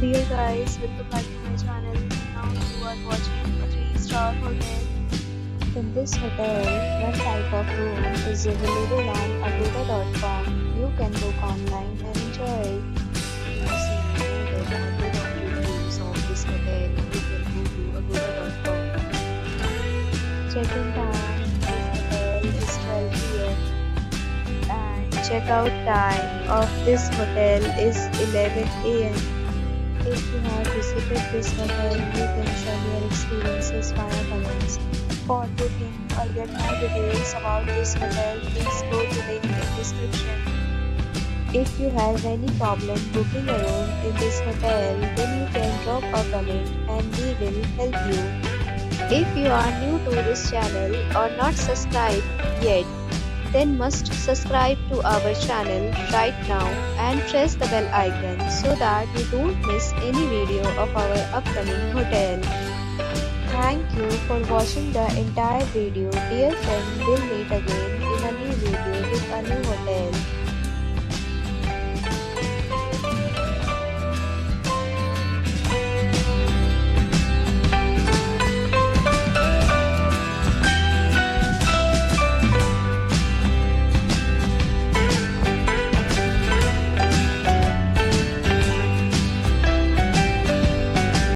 Dear guys, welcome back to my channel. Now you are watching a 3-star hotel. In this hotel, one type of room is available on agoda.com. You can book online and enjoy it. To see more than 100 of reviews of this hotel, you can go to agoda.com. Check-in time, this hotel is 12 p.m. And checkout time of this hotel is 11 a.m. If you have visited this hotel, you can share your experiences via comments. For booking or get more details about this hotel, please go to link in description. If you have any problem booking a room in this hotel, then you can drop a comment and we will help you. If you are new to this channel or not subscribed yet, then must subscribe to our channel right now and press the bell icon so that you don't miss any video of our upcoming hotel. Thank you for watching the entire video. Dear friend, we'll meet again in a new video with a new hotel.